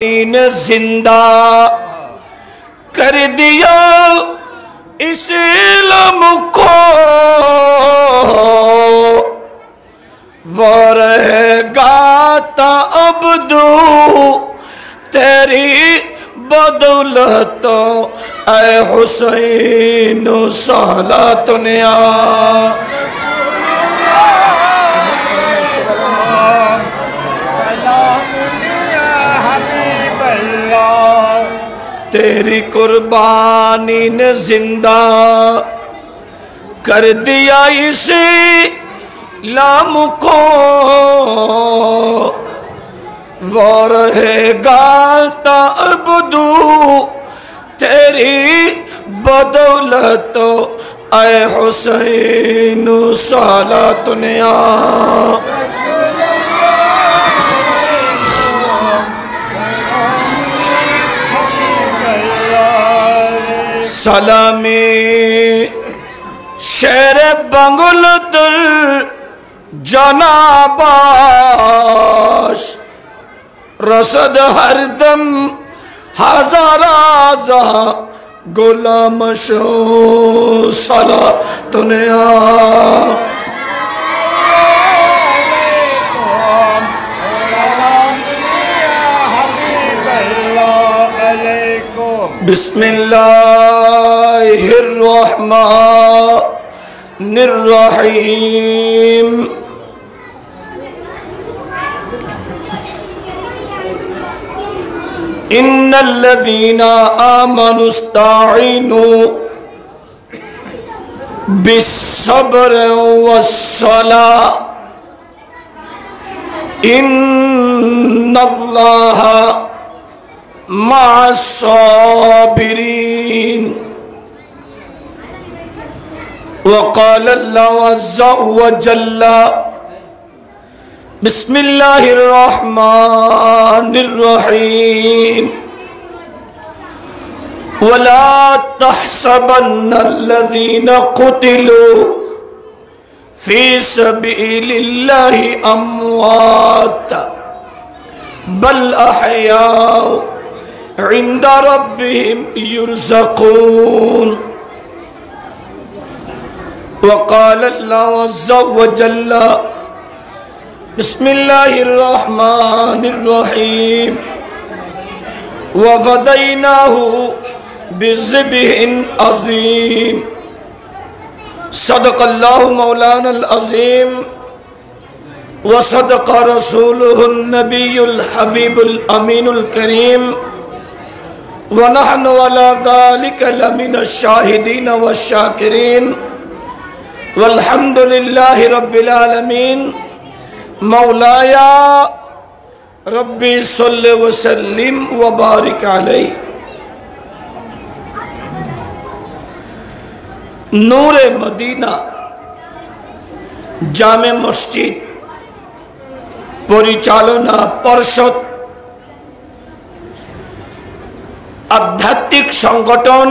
ने जिंदा कर दिया इस इल्म को, वो रहेगा ताअब्दू तेरी बदौलतों ऐ हुसैन सलातुनिया। तेरी कुर्बानी ने जिंदा कर दिया इसी लाम को, वो रहेगा ताअब्दू तेरी बदौलत ऐ हुसैन सलातुनिया। सलामी शेर बंगुलतुल जनाबाश, रसद हरदम हजाराजा गुलाम शो सलातुनिया। बिस्मिल्लाहिर्रहमानिर्रहीम। इन्नल्लज़ीना आमनुस्ताईनु बिस्सब्र वस्सलाह इन्नल्लाहा मअस्साबिरीन। वक़ाल अल्लाहु अज़्ज़ा व जल्ला बिस्मिल्लाहिर्रहमानिर्रहीम। वला तहसबन्नल्लज़ीना क़ुतिलू फ़ी सबीलिल्लाहि अम्वात बल अहयाउ इंदा रब्बिहिम युरज़क़ून। वक़ाल अल्लाहु अज़्ज़ा व जल्ला बिस्मिल्लाहिर्रहमानिर्रहीम। वफ़दैनाहु बिज़िब्हिन अज़ीम। सदक़ल्लाहु मौलानल अज़ीम व सदक़ रसूलुहुन नबियुल हबीबुल अमीनुल करीम। व नहनु अला ज़ालिका लमिनश शाहिदीन वश्शाकिरीन। वल्हम्दुलिल्लाहि रब्बिल आलमीन। मौलाया रब्बी सल्लि व सल्लिम व बारिक अलैहि। नूरे मदीना जामे मस्जिद परिचालना परिषद आध्यात्मिक संगठन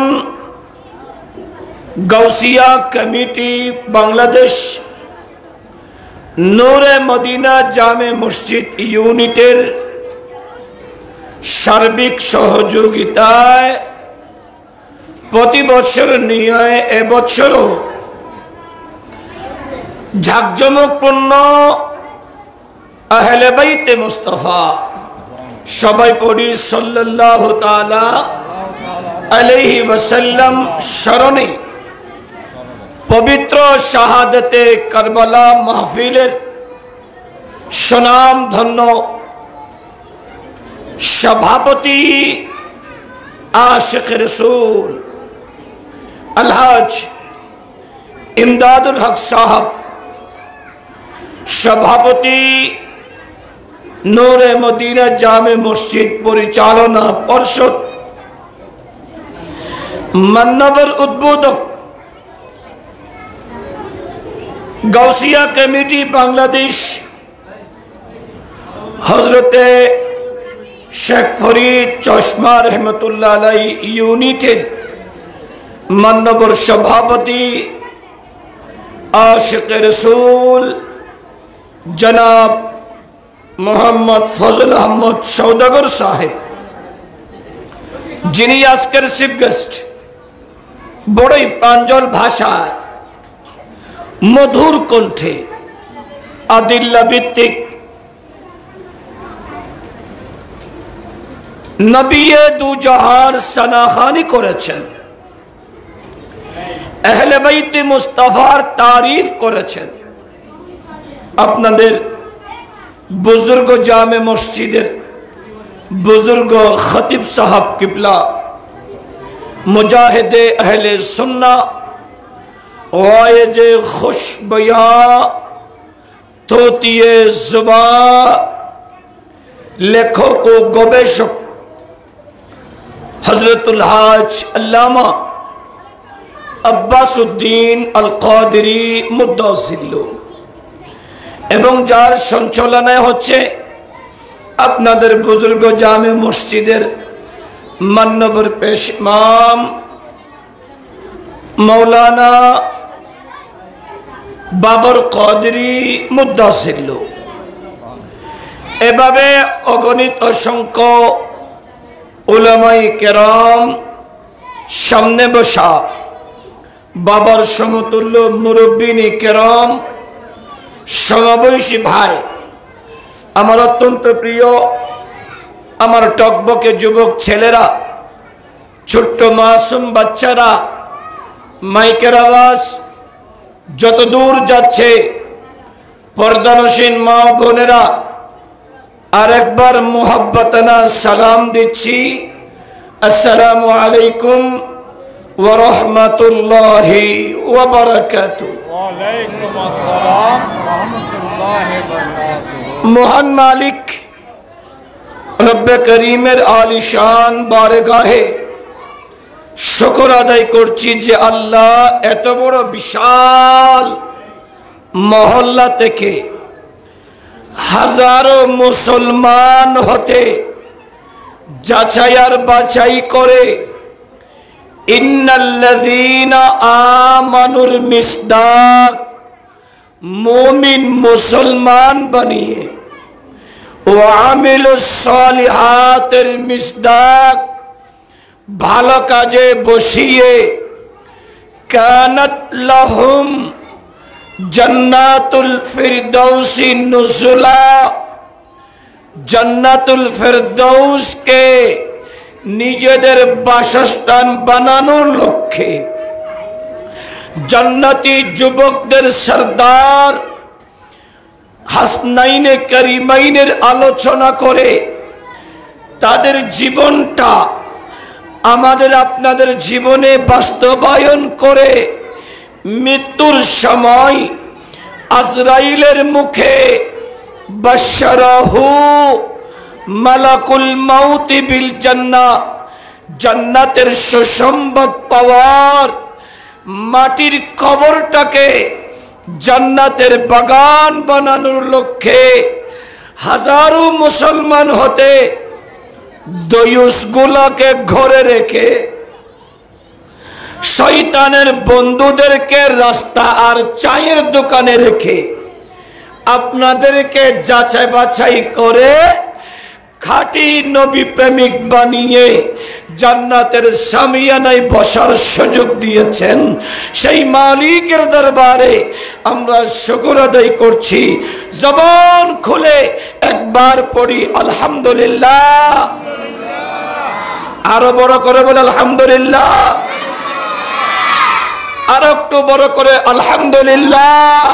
गौसिया कमिटी बांग्लादेश नूरे मदीना जामे मस्जिद यूनिटेर सार्बिक सहयोगिताय प्रति बछर निये এবছরও झाकजमकपूर्ण आहले बैते मुस्तफा सबाई पढ़ी सल्लल्लाहु ताला अलैहि वसल्लम शरणे पवित्र शाहादते करबला महफिलेर सुनाम धन्य सभापति आशिक रसूल अलहाज इमदादुल हक साहब, सभापति नूरे मदीना जामे मस्जिद परिचालना परिषद मान्यवर उद्बोधक गौसिया कमिटी बांग्लादेश हजरते शेख फरीद चश्मा रहमतुल्लाह अलैहि यूनिटेर मान्यवर सभापति आशिक रसूल जनाब मोहम्मद फजल अहमद सौदागर साहेब যিনি আজকের চিফ গেস্ট, বড়ই প্রাঞ্জল ভাষায় মধুর কণ্ঠে আদিল্লা ভিত্তিক নবিয়ে দু জাহার সানাখানি করেছেন, আহলে বাইতে মুস্তাফার তারিফ করেছেন। আপনাদের বুজুর্গ জামে মসজিদের বুজুর্গ খতিব সাহাব কিবলা, মুজাহিদে আহলে সুন্নাহ, ওয়াইজে খুশবয়া, তোতিয়ে जुबान, लेखक ও গবেষক হযরতুল হাজ আল্লামা আব্বাসউদ্দিন আল কাদেরী মুদ্দাসিল্লু, এবং যার সঞ্চালনায় হচ্ছে আপনাদের বুজুর্গ জামে মসজিদের মান্যবর পেশ ইমাম মৌলানা বাবর কাদেরী মুদ্দাসিল্লু। এভাবে অগণিত অসংখ্য উলামায়ে কেরাম সামনে বসা, বাবার সমতুল্য মুরব্বিনী কেরাম, সমবয়সী ভাই, আমার অত্যন্ত প্রিয় আমার টকবকে যুবক ছেলেরা, ছোট্ট মাসুম বাচ্চারা, মাইকের আওয়াজ যত দূর যাচ্ছে, পর্দানসীন মা বোনেরা, আরেকবার মুহাব্বতানা সালাম দিচ্ছি, আসসালামু আলাইকুম ওয়া রাহমাতুল্লাহি ওয়া বারাকাতুহু। ওয়া আলাইকুম আসসালাম ওয়া রাহমাতুল্লাহি ওয়া বারাকাতুহু। মহান মালিক রব্বে করিমের আলিশান বারগাহে শুকর আদায় করছি যে আল্লাহ এত বড় বিশাল মহল্লা থেকে হাজারো মুসলমান হতে যাচাই আর বাছাই করে ইন্নাল্লাযীনা আমানুর মিসদাক, মুমিন মুসলমান বানিয়ে, ওয়া আমিলুস সালিহাতের মিসদাক, ভালো কাজে বসিয়ে, কানাত লাহুম জান্নাতুল ফিরদাউসি নুজুলা, জান্নাতুল ফিরদাউসকে নিজেদের বাসস্থান বানানোর লক্ষ্যে জান্নাতি যুবকদের সরদার হাসনাইনে করিমাইনের আলোচনা করে তাদের জীবনটা আমাদের আপনাদের জীবনে বাস্তবায়ন করে মৃত্যুর সময় আজরাইলের মুখে বাশশারাহু মালাকুল মাউত বিল জান্নাহ, জান্নাতের সুসংবাদ পাওয়ার, মাটির কবরটাকে জান্নাতের বাগান বানানোর লক্ষ্যে হাজারো মুসলমান হতে দয়ুসগুলোকে ঘরে রেখে শয়তানের বন্ধুদেরকে রাস্তা আর চায়ের দোকানে রেখে আপনাদেরকে যাচাই বাছাই করে খাঁটি নবী প্রেমিক বানিয়ে জান্নাতের সামিয়ানায় বসার সুযোগ দিয়েছেন। সেই মালিকের দরবারে আমরা শুকর আদায় করছি। জবান খুলে একবার পড়ি আলহামদুলিল্লাহ, আরো বড় করে বলে আলহামদুলিল্লাহ, আরো একটু বড় করে আলহামদুলিল্লাহ।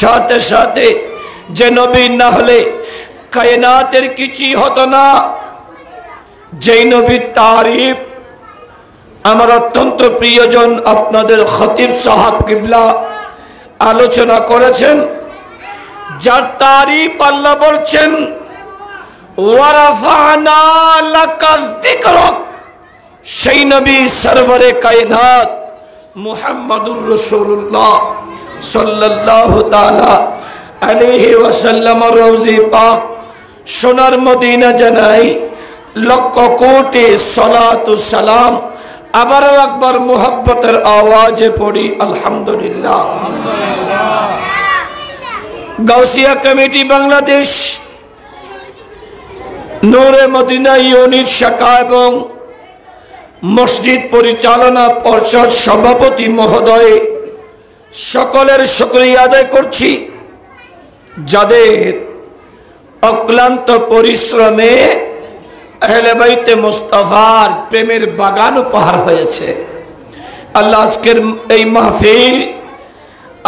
সাথে সাথে যে নবী না হলে কায়নাতের কিছুই হতো না, যেই নবীর তারিফ আমার অত্যন্ত প্রিয়জন আপনাদের খতিব সাহাব কিবলা আলোচনা করেছেন, যার তারিফ আল্লাহ বলছেন ওয়ারাফানা লাকা যিকরাক, সেই নবী সরওয়ারে কায়নাত মুহাম্মাদুর রাসূলুল্লাহ সাল্লাল্লাহু তাআলা আলাইহি ওয়াসাল্লাম রওজে পাক সোনার মদিনা জানাই লক্ষ কোটি সালাতু সালাম। আবারও একবার মুহাব্বতের আওয়াজে পড়ি আলহামদুলিল্লাহ। গাউসিয়া কমিটি বাংলাদেশ নূরে মদিনা ইউনিট শাখা এবং মসজিদ পরিচালনা পর্ষদ সভাপতি মহোদয় সকলের শুকরিয়া আদায় করছি, যাদের অক্লান্ত পরিশ্রমে আহলে বাইতে মুস্তাফার প্রেমের বাগান উপহার হয়েছে। আল্লাহ আজকের এই মাহফিল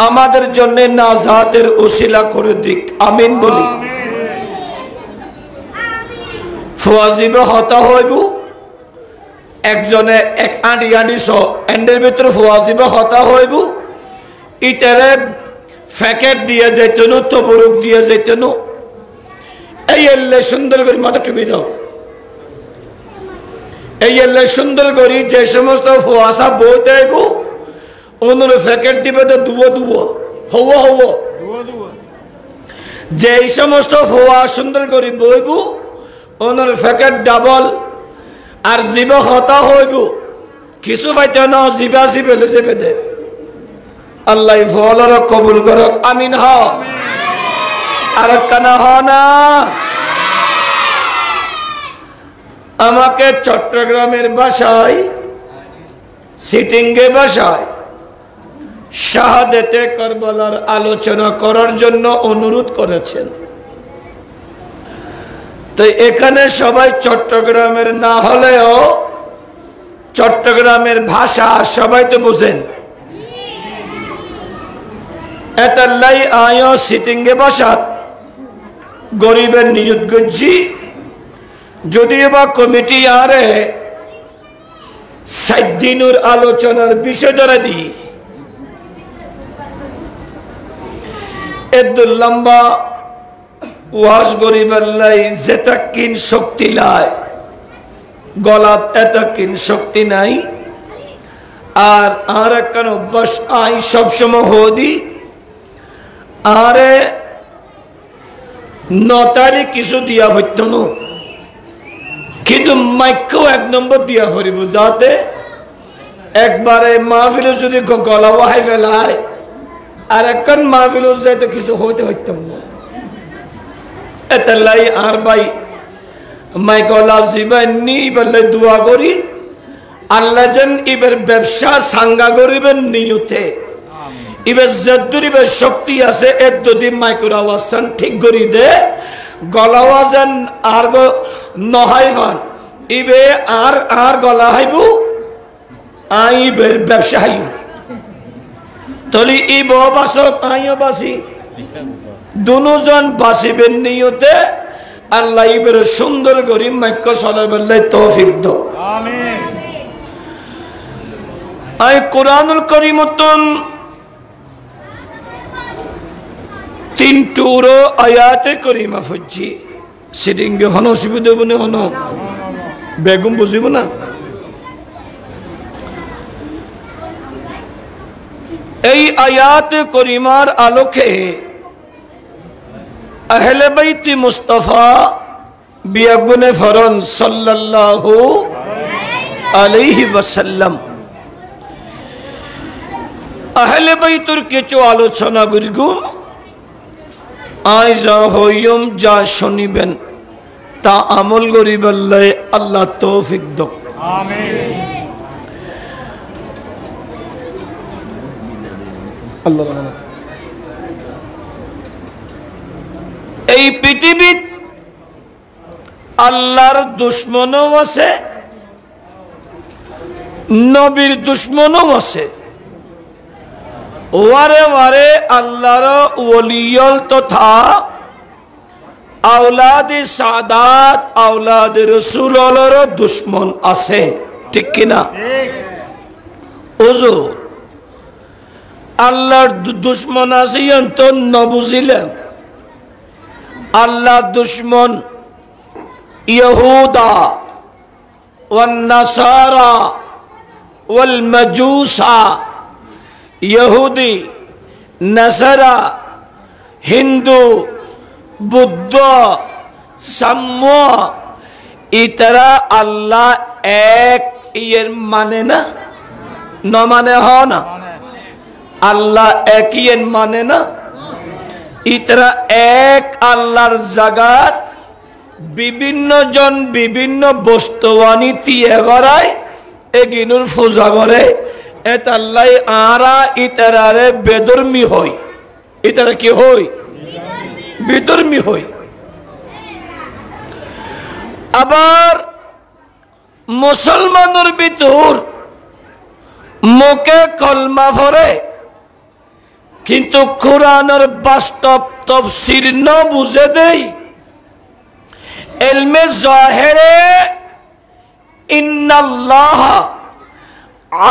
আমাদের জন্য নাজাতের উসিলা করে দিক, আমিন বলি। ফুয়াজিবে হতা হইব একজনে এক আঁডি আঁডিস এন্ডের ভিতরে ফুয়াজিবে হতা হইব, ইটারে প্যাকেট দিয়ে যেতেন, তবরুক দিয়ে যেতেন। এই এলে সুন্দর করে মাথা টুপি দাও, এই এলে সুন্দর করি যে সমস্ত ফুয়াশা বই দেব অন্য প্যাকেট দিবে তো দুবো দুবো হব হব, যে সমস্ত ফুয়া সুন্দর করে বইব অন্য প্যাকেট ডাবল। আর জীব হতা হইব কিছু পাইতে না, জীবা জিবে চেপে দে। আল্লাহ ফলর কবুল করক, আমিন। হ আর কানা হ না। আমাকে চট্টগ্রামের বাসায় সিটিংয়ে বাসায় শাহাদাতে কারবালার আলোচনা করার জন্য অনুরোধ করেছেন। তো এখানে সবাই চট্টগ্রামের না হলেও চট্টগ্রামের ভাষা সবাই তো বুঝেন। এতাল্লাই আয়ো সিটিংয়ে বসাত গরিবের নিযুত গজ্জি, যদিও বা কমিটি আরে 7 দিনের আলোচনার বিষয় ধরে দি এত লম্বা ওয়াজ গরিবের লাই যেটা কিন শক্তি লাই গলাত এত কিন শক্তি নাই। আর একখান অভ্যাস আই সবসময় হদি আরে 9 তারিখ কিছু দিয়া হইত না, কিন্তু মাইকও 1 নম্বর দিয়া হরিব, যাতে একবারে মাহফিল যদি গলা ওয়াহাই ফেলায় আর একখান মাহফিল যাইতে কিছু হইতে হইতাম না। এতালাই আর ভাই মাইকলা জীবানি বললে দোয়া করি আল্লাহ যেন ইবের ব্যবসা সাঙ্গা করিবেন নিয়তে। ইবের যদ্দুরিবের শক্তি আছে এর যদি মাইকর আওয়াজ ঠিক করি দে গলা আওয়াজ আর নহাই ভান ইবে আর গলা হাইব আইবের ব্যবসা হাইব তলি ইব বাসক আইও বাসি দুজন বাসিবেন নিয়তে আল্লাহ ইবের সুন্দর করি মাইক চলাবেলাই তৌফিক দাও, আমিন। আই কোরআনুল কারীমতুন 3 টুরো আয়াতে করিমা ফুজি সিডিংগে হন অসুবিধা বনে হন বেগম বুঝিব না। এই আয়াতে করিমার আলোকে আহলে বাইতি মুস্তাফা বিয়াগুনে ফরন সাল্লাল্লাহু আলাইহি ওয়াসাল্লাম আহলে বাইতুর কিছু আলোচনা গুরগুম আই যা হইম যা শুনিবেন তা আমল করিবাল্লাহ আল্লাহ তৌফিক দাও, আমিন। আল্লাহ এই পৃথিবীত আল্লাহর দুশ্মনও আছে, নবীর দুশ্মনও আছে। ওয়ারে ওয়ারে আল্লাহর ওলিয়ল তথা আওলাদে সাদাত আওলাদে রাসূলের দুশ্মন আছে, ঠিক কিনা? ওজো আল্লাহর দুশ্মন আছে তো নবুজিলেন। আল্লাহ দুশ্মন ইহুদা ওয়ান নাসারা ওয়াল মাজুসা, ইহুদি নাসারা হিন্দু বুদ্ধ সাম্য ইতারা আল্লাহ এক ইয়ের মানে না, ন মানে হ না, আল্লাহ এক ইয়ের মানে না। ইতারা এক আল্লাহর জাগাত বিভিন্ন জন বিভিন্ন বস্তুবানি দিয়ে গড়ায় এগিনুর পূজা করে এতাল্লাই আরা ইতারারে বেদর্মী হই ইতারা কি হই বিধর্মী হই আবার মুসলমানের ভিতর মুখে কলমা পড়ে কিন্তু কোরআনের বাস্তব তাফসীর ন বুঝে দেই ইলমে জাহিরে ইন্নাল্লাহ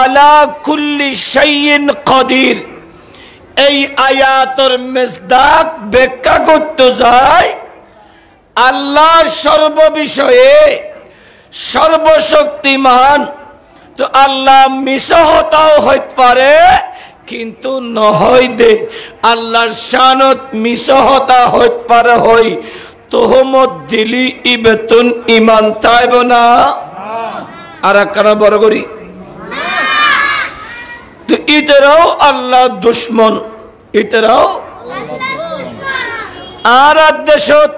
আলা কুল্লি শাইইন কাদির এই আয়াতের মিসদাক ব্যাখ্যা করতে যায় আল্লাহ সর্ববিষয়ে সর্বশক্তিমান তো আল্লাহ মিশহতাও হইতে পারে কিন্তু নহয় দে আল্লাহর শানত মিশহতা হইতে পারে হই তোহমত দিলি ইবেতুন ইমান তাইব না আর কারা বড় করি তো ইতরাও আল্লাহ দুশ্মন ইতরাও আর দেশত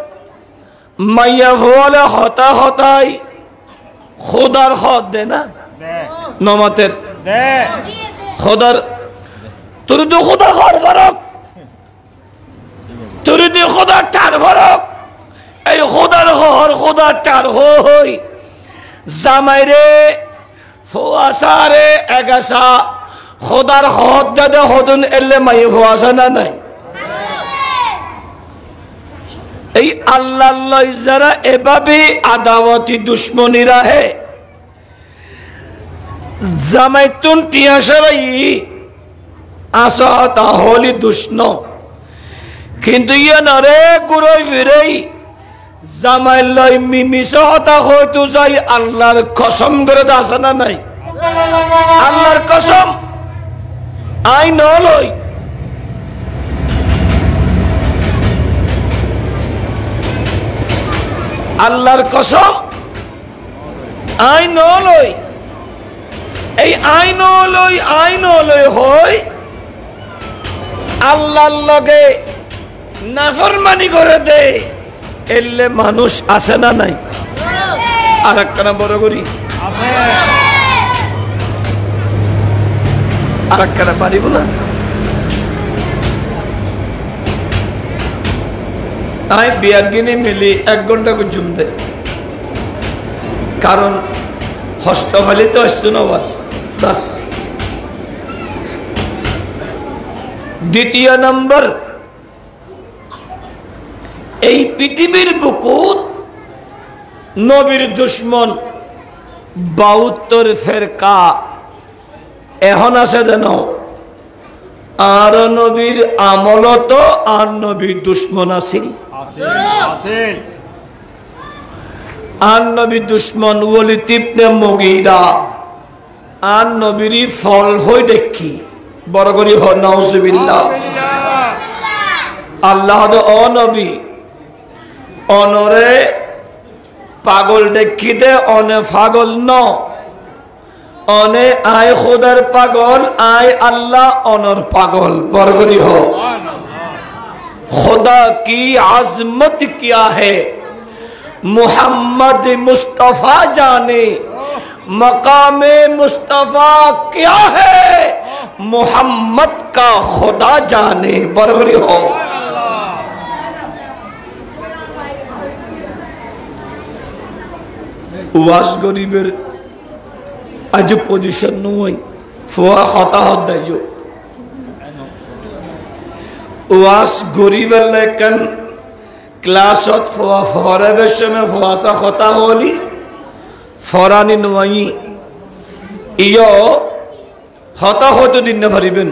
মাইয়া ভোলে হতা হতাই খোদার হদ দে না নমাতের খোদার তোর তো খোদা ঘর ঘরক তোর দি খোদা টার ঘরক এই খোদার ঘর খোদা টার হই জামাইরে ফোয়াসারে এগাসা খোদার হদ দাদা হদন এলে মাই ফোয়াসা না নাই এই আল্লাহ যারা এভাবে আদাওয়াতি দুশ্মনী রাহে জামাইতুন টিয়াশারাই আসা তাহলে দুষ্ণ কিন্তু ইয়ে নরে গুরই ফিরেই জামাই লই মিমিসহতা হয়তো যাই আল্লাহর কসম করে আসে না নাই আল্লাহর কসম আই নলই আল্লাহর কসম আইন লই এই আইন লই হই আল্লাহর লগে নাফরমানি করে দে এলে মানুষ আসে না নাই আর একটা বড় করি আর একটা পারিব না আই বিয়াগিনী মিলি 1 ঘন্টা করে জুম দে কারণ হস্ত হলে তো আসতো না বাস বাস দ্বিতীয় নম্বর এই পৃথিবীর বুকুত নবীর দুশ্মন 72 ফেরকা এখন আছে যেন আর নবীর আমলত আর নবীর দুশ্মন আছে আর নবী দুশ্মন ওয়ালিদ ইবনে মুগীরা আর নবীরই ফল হই দেখি বড় করি হ নাউজুবিল্লাহ আল্লাহ ও নবী অনরে পাগল দেখি দে অনে পাগল ন অনে আয় খুদার পাগল আয় আল্লাহ অনর পাগল বড় করি হ खुदा की आजमत क्या है मोहम्मद मुस्तफा जाने मकाम मुस्तफा क्या है मोहम्मद का खुदा जाने बरबरी हो वास गरीबेर आज पोजिशन नई फुआ खता हद जो ওয়াস গরিবের লেখেন ক্লাসত ফরাবের সময় ফোয়াশা কথা হলি ফরানি নয় ইয় হতা হয়তো দিন না পারিবেন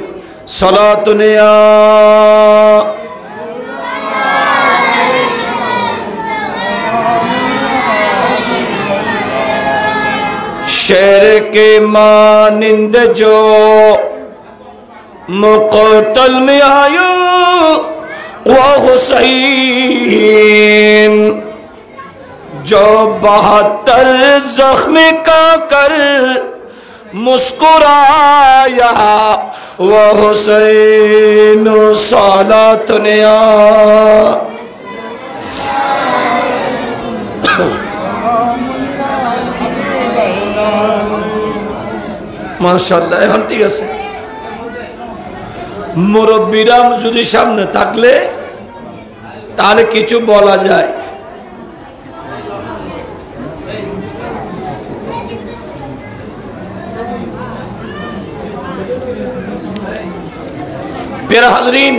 সলাতুনিয়া শের কে মানিন্দ जो मुक़तल में आयो वो हुसैन जो 72 ज़ख्मी का कर मुस्कुराया वो हुसैन सालातुनिया মাশাআল্লাহ এখন ঠিক আছে মুরব্বীরা যদি সামনে থাকলে তাহলে কিছু বলা যায় প্যারা হাজরিন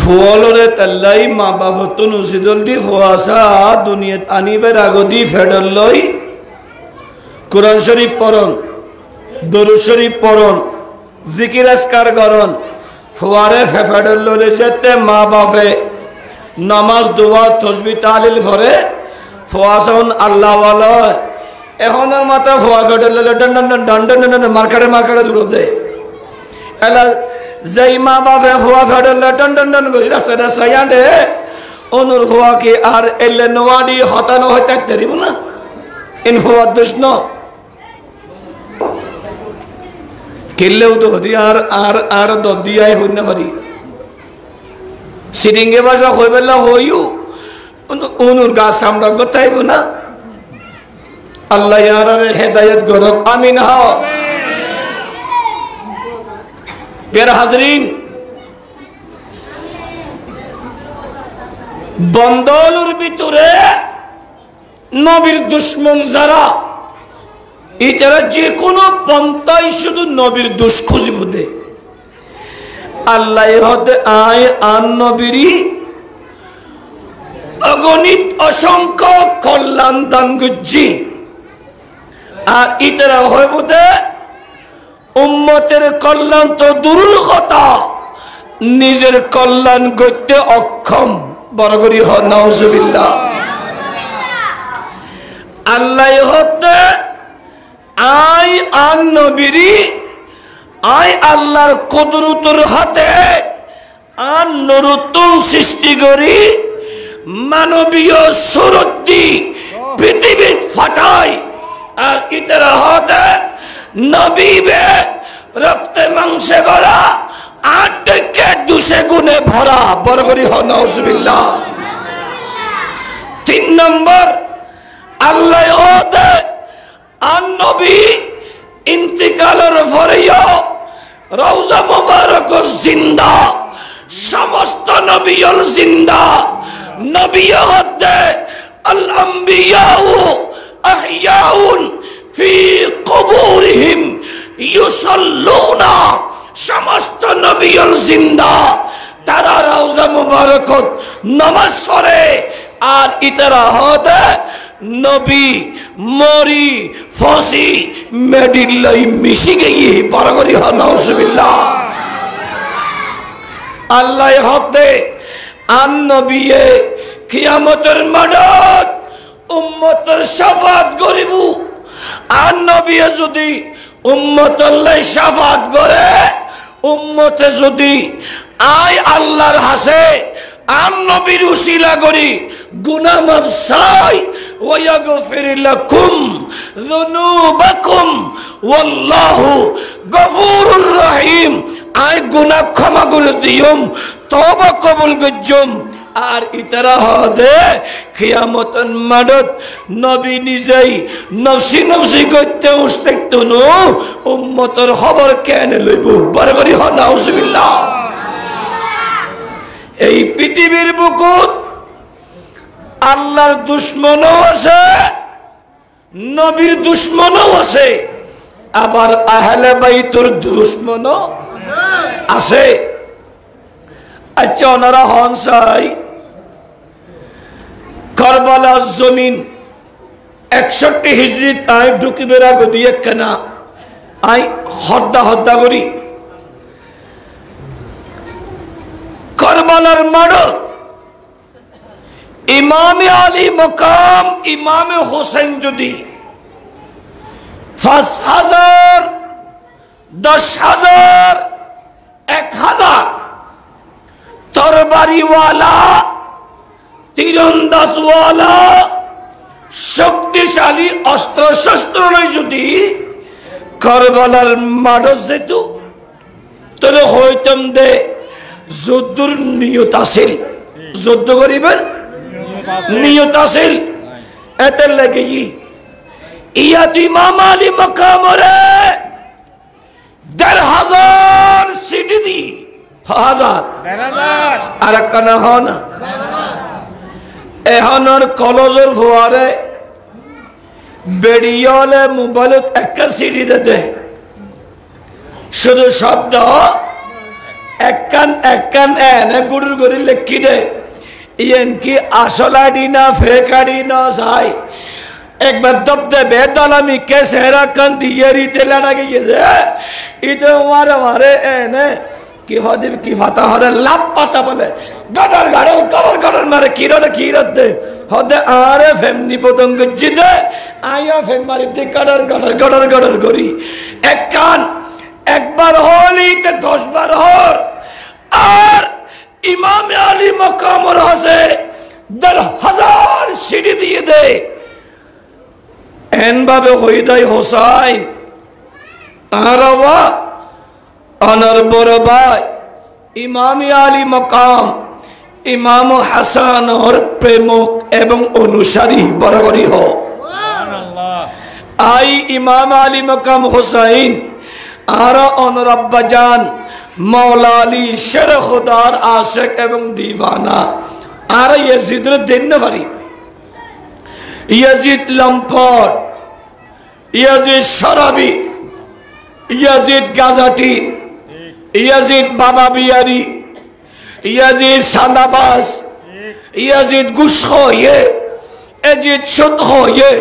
ফুয়ালরে তাল্লাই মা বাপতন উসিদল দি ফুয়াশা দুনিয়াত আনিবের আগদি ফেডল লই কোরআন শরীফ পড়ন দরুদ শরীফ পড়ন জিকির আজকার করন ফুয়ারে ফেডল ললে যেতে মা বাপে নামাজ দোয়া তসবিহ তাহলিল করে ফুয়াশাউন আল্লাহ ওয়ালা এখন মাথা ফুয়া ফেডল ললে ডন্ডন মার্কেটে দূর দে এলা যেই মা বাপে ফুয়া ফেডলে টন করি রাস্তাটা সাইয়ান্ডে অনুর ফুয়া কি আর এলে নোয়াডি হতানো হয়ে থাকতে পারিব না ইন ফুয়ার দোষ ন কিনলেও তো হদি আর আর আর দিয়াই হই না পারি সিটিংয়ে বাসা হই বেলা হইও অনুর গাছ আমরা গতাইব না আল্লাহ ইয়ারারে হেদায়েত করক আমিন হাও প্যারা হাজরিন বন্দলুর ভিতরে নবীর দুশ্মন যারা এটারা যে কোনো পন্থায় শুধু নবীর দোষ খুঁজিব দে আল্লাহ হতে আয় আন নবীরই অগণিত অসংখ্য কল্যাণ দান গুজি আর ইতারা হইব দে উম্মতের কল্যাণ তো দূরের কথা নিজের কল্যাণ করতে অক্ষম বড় করি হ নাউজুবিল্লাহ আল্লাহ হতে আয় আন নবীরি আয় আল্লাহর কুদরতের হাতে আন নতুন সৃষ্টি করি মানবীয় সুরতি পৃথিবী ফাটাই আর ইতারা হতে নবীবে রক্তে মাংসে গড়া আটকে দুশে গুণে ভরা বরগরি হ নাউজুবিল্লাহ 3 নম্বর আল্লাহ ওদে আন নবী ইন্তিকালের পরেও রওজা মুবারক জিন্দা সমস্ত নবীল জিন্দা নবী হতে আল আম্বিয়াউ আহইয়াউন ফি কবুরিহিম ইউসাল্লুনা সমস্ত নবীল জিন্দা তারা রওজা মুবারকত নামাজ পড়ে আর ইতারা হতে নবী মরি ফসি মেডিল্লাই মিশি গিয়ে পারগরি হ নাউজুবিল্লাহ আল্লাহ হতে আন নবিয়ে কিয়ামতের মাঠত উম্মতের শাফাত করিব আর নবী যদি উম্মতের লাই শাফাত করে উম্মতে যদি আয় আল্লাহর হাসে আর নবীর উসিলা করি গুনাহ মাফ চাই ওয়া ইয়াগফির লাকুম যুনুবাকুম ওয়াল্লাহু গফুরুর রহিম আয় গুনাহ ক্ষমা করে দিয়ম তওবা কবুল করজম আর ইতারা হদে কিয়ামতের মাঠত নবী নিজেই নফসি নফসি করতে উস্তেকতো নো উম্মতের খবর কেন লইব বরবরি হ নাউজুবিল্লাহ এই পৃথিবীর বুকুত আল্লাহর দুশমনও আছে নবীর দুশমনও আছে আবার আহলে বাইতুর দুশমনও আছে আচ্ছা ওনারা হনসাই কারবালার জমিন 61 হিজরি তাই ঢুকিবে আগে দিয়ে কেনা আই হদ্দা করি কারবালার মাঠ ইমামে আলী মকাম ইমামে হোসেন যদি 5000 10,000 1000 তরবারিওয়ালা তীরন্দাজওয়ালা শক্তিশালী অস্ত্র শস্ত্র নয় যদি কারবালার মাঠ যেত তাহলে হইতাম দে যুদ্ধর নিয়ত আছিল, যুদ্ধ করিবার নিয়ত আছিল। এতে লাগে ইয়াত ইমাম আলী মকামরে ১,৫০০ সিটি দি ১,০০০ আর কানা হন এহনর কলেজের ফুয়ারে বেড়িয়ালে মোবাইলত একটা সিটি দে শুধু শব্দ একখান একখান এনে গুড়ুর গুড়ি লেখি দে ইয়েন কি আসল আইডি না ফেক আইডি না চাই একবার দবদে বেদালামি কে সেরা কান দিয়ে রিতে লড়া গিয়ে দে ইতে মারে এনে কি হদিব কি ফাতা হদে লাভ পাতা বলে গাডার গাডার গাডার গাডার মারে কিরত দে হদে আরে ফেমনি পতঙ্গ জিদে আয়া ফেম মারি দে গাডার গাডার গাডার গাডার করি এক কান একবার হলি তে 10 বার হর আর ইমাম আলী মকামর হাসে ১,০০০ সিটি দিয়ে দে এন ভাবে হইদাই হোসাইন আরাওয়া অনর বড় ভাই ইমাম আলী মকাম ইমাম হাসান ওর প্রেমক এবং অনুসারী বরাবরই হো আই ইমাম আলী মকাম হোসাইন আর অনর আব্বাজান মৌলা আলী শের খুদার আশেক এবং দিওয়ানা আর ইয়াজিদের দিন ভারি ইয়াজিদ লম্পট ইয়াজিদ শরাবি ইয়াজিদ গাজাটি ইয়াজিদ বাবা বিয়ারি ইয়াজিদ সাদাবাস ইয়াজিদ গুসখয়ে ইয়াজিদ সুদখয়ে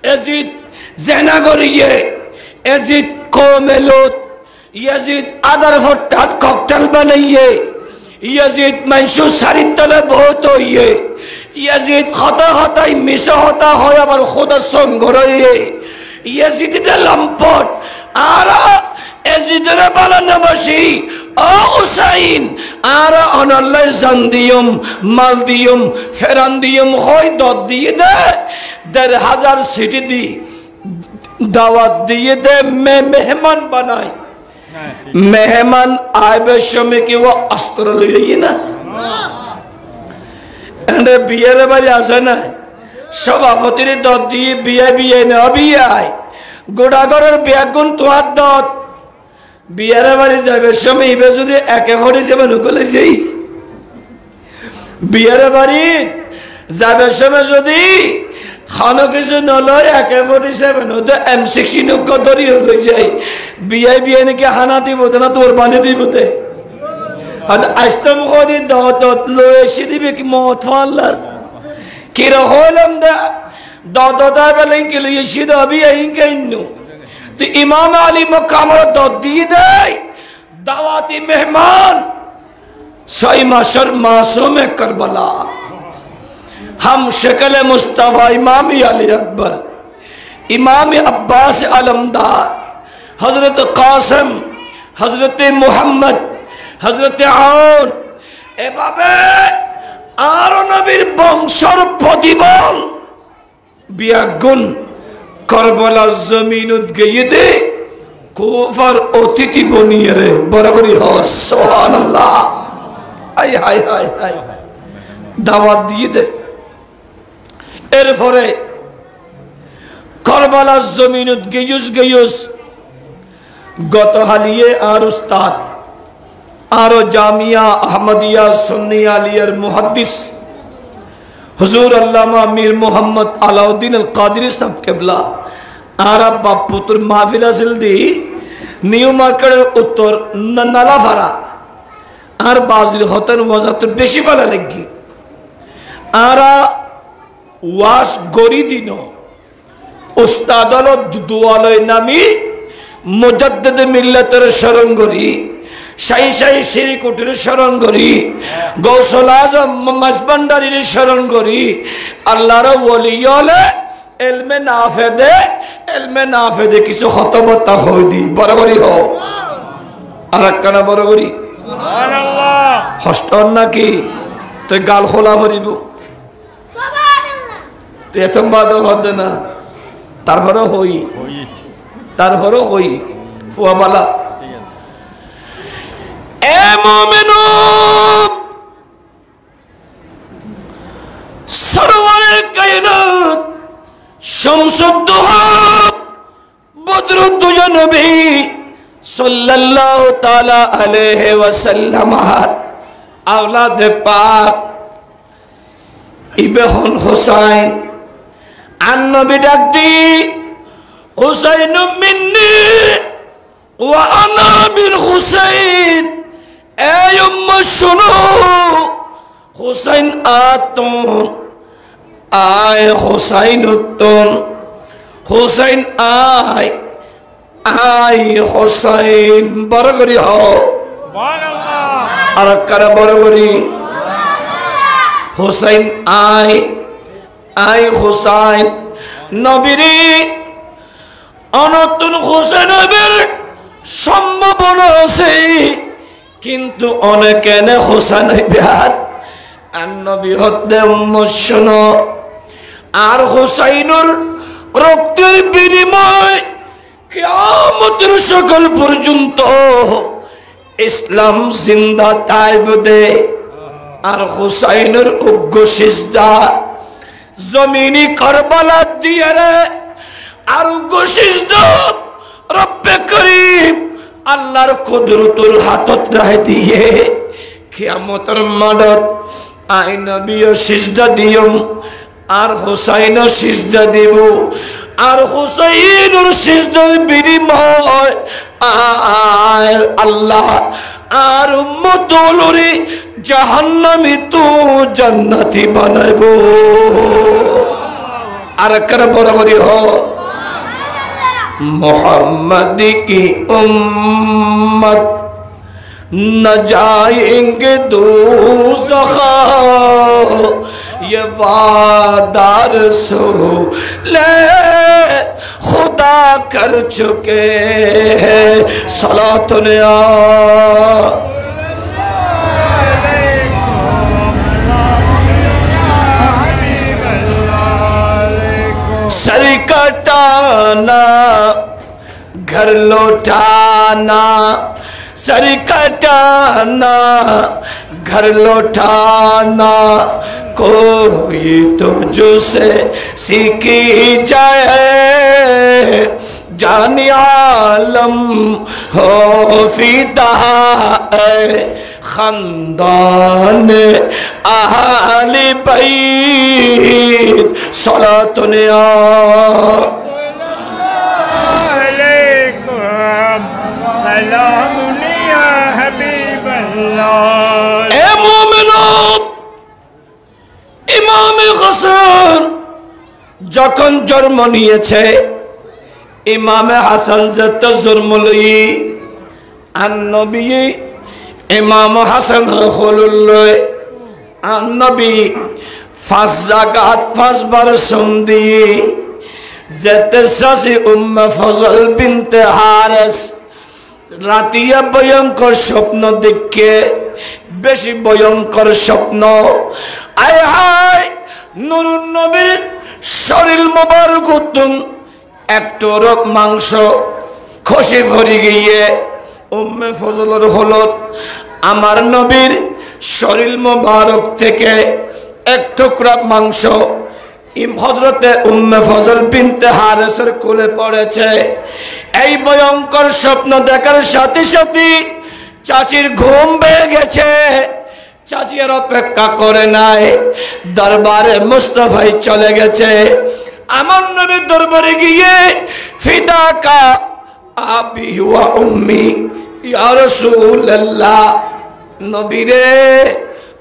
ইয়াজিদ জেনাগরিয়ে ইয়াজিদ কোমেলত ইয়াজিদ আদার ফটাত ককটেল বানাইয়ে ইয়াজিদ মানসু সারির তলে বহুত হইয়ে ইয়াজিদ খতা খতাই মিশা হতা হয় আবার খোদার সঙ্গ রয়ে ইয়াজিদে লম্পট আর এজিদের বালানবাসী ও হুসাইন আর অনল্লাহ জান্দিয়ম মালদিয়ম ফেরান্দিয়ম হয় দত দিয়ে দে ১,৫০০ সিটি দি দাওয়াত দিয়ে দে মেহমান বানায় মেহমান আইবে সময় কি ও অস্ত্র লইয়ে না এন্ড বিয়ের বাড়ি আসে না সভাপতির দত দিয়ে বিয়ে না বিয়ে আয় গোড়াগরের ব্যাগুন তোয়ার দত বিয়ের বাড়ি যাবে সময় ইবে যদি একে ভরি যাবে নকলে যাই বিয়ের বাড়ি যাবে সময় যদি খানো কিছু নলয় একে ভরি যাবে নতো M16 ধরি হয়ে যায় বিয়ে নাকি হানা দিব না তোর বাঁধে দিব তে আস্তম করি দত লয়ে এসে দিবে কি মত ফাল্লার কিরা হইলাম দা দাদা বেলা ইনকে লইয়ে সিধা বিয়ে ইনকে ইন্নু তো ইমাম আলী মকামর দত দিয়ে দেয় দাওয়াতি মেহমান 6 মাসের মাসুমে কারবালা हम शक्ल मुस्तफा इमाम अली अकबर इमाम अब्बास अलमदार हजरत कासिम हजरत मुहम्मद हजरत आउन एभाবে আর নবীর বংশর প্রতিবল বিয়াগুন কারবালার জমিনত গিয়ে দে কুফার অতিথি বনিয়ে রে বরাবরই হ সুবহানাল্লাহ হাই হাই হাই হাই দাওয়াত দিয়ে দে এরপরে কারবালার জমিনত গিয়ুস গত হালিয়ে আর উস্তাদ आरो जामिया अहमदिया सुन्नी आलियर मुहद्दिस हुजूर अल्लामा मीर मोहम्मद अलाउद्दीन अल कादरी साहब केबला आरा बाप पुत्र माहफिला सिलदी নিউ মার্কেটের উত্তর নালাফারা আর বাজির হতেন ওয়াজাতুর বেশি ভালো লাগি আরা ওয়াস গরি দিন উস্তাদ হল দুয়ালয় নামি মুজাদ্দিদ মিল্লাতের স্মরণ করি শাহী শাহী শ্রী কুটির স্মরণ করি গৌসুল আজম মাসবান্ডারির স্মরণ করি আল্লাহর ওলি হলে এলমে নাফেদে কিছু খতবতা হই দি বরাবরই হও আর একখানা বরাবরই সুবহানাল্লাহ হস্ত নাকি তুই গাল খোলা ভরিব সুবহানাল্লাহ তো এতম বাদ হতে না তারপরও হই ফুয়াবালা এ মুমিনু সরওয়ারে কায়নাত শামসুদ্দোহা বদরুদ্দোজা নবী সাল্লাল্লাহু তাআলা আলাইহি ওয়াসাল্লাম আওলাদ পাক ইবন হুসাইন আন নবী ডাক দি হুসাইন মিন্নি ওয়া আনা মিন হুসাইন এই উম্মত শুনো হুসাইন আতুন আয় হুসাইন উত্তন হুসাইন আয় আয় হুসাইন বড় করি হও সুবহানাল্লাহ আর কারা বড় করি হুসাইন আয় আয় হুসাইন নবীরে অনতুন হুসাইনের সম্ভাবনা আছে কিন্তু অনেকে না হুসাইন বিহাত আর নবী হতে উম্মত শোনো আর হুসাইনের রক্তের বিনিময় কিয়ামতের সকাল পর্যন্ত ইসলাম জিন্দা থাকবে আর হুসাইনের উগ্র সিজদা জমিনি কারবালা দিয়ে রে আর উগ্র সিজদা রব্বে করিম আল্লাহর কুদরতুল হাতত রায় দিয়ে কিয়ামতের মাঠত আই নবীও সিজদা দিয়ম আর হুসাইনও সিজদা দিব আর হুসাইনের সিজদার বিনিময় আল্লাহ আর উম্মত লরি জাহান্নামী তো জান্নাতি বানাইবো আর কার বরাবরই হ मोहम्मद की उम्मत न जाएंगे दोज़ख ये वादा रसूले खुदा कर चुके हैं सलातुन या सर कटाना घर लौटाना सर कटाना घर लौटाना कोई तो जो से सीखी जाए जाने आलम हो फिदा खानदान आहले बैत सलातुन या अलैकुम सलामुन या हबीबल्लाह ए मुमिनो ইমাম হাসান যখন জন্ম নিয়েছে ইমাম হাসান যত জন্ম লই আন নবী ইমাম হাসান হলুল্লাহ আন নবী পাঁচ জায়গাত পাঁচবার সন্ধি যেতে সাসি উম্মে ফজল বিনতে হারেস রাতিয়া ভয়ঙ্কর স্বপ্ন দেখে বেশি ভয়ঙ্কর স্বপ্ন আয় হায় নুরুন নবীর শরীর মোবারক উত্তম একটু মাংস খসে ভরে গিয়ে উম্মে ফজলের হলত আমার নবীর শরীর মোবারক থেকে এক টুকরা মাংস হযরতে উম্মে ফজল বিনতে হারেসের কোলে পড়েছে এই ভয়ঙ্কর স্বপ্ন দেখার সাথে সাথে চাচির ঘুম ভেঙে গেছে চাচি আর অপেক্ষা করে নাই দরবারে মুস্তাফাই চলে গেছে আমার নবীর দরবারে গিয়ে ফিদাকা আবি ওয়া উম্মি ইয়া রাসূলুল্লাহ নবী রে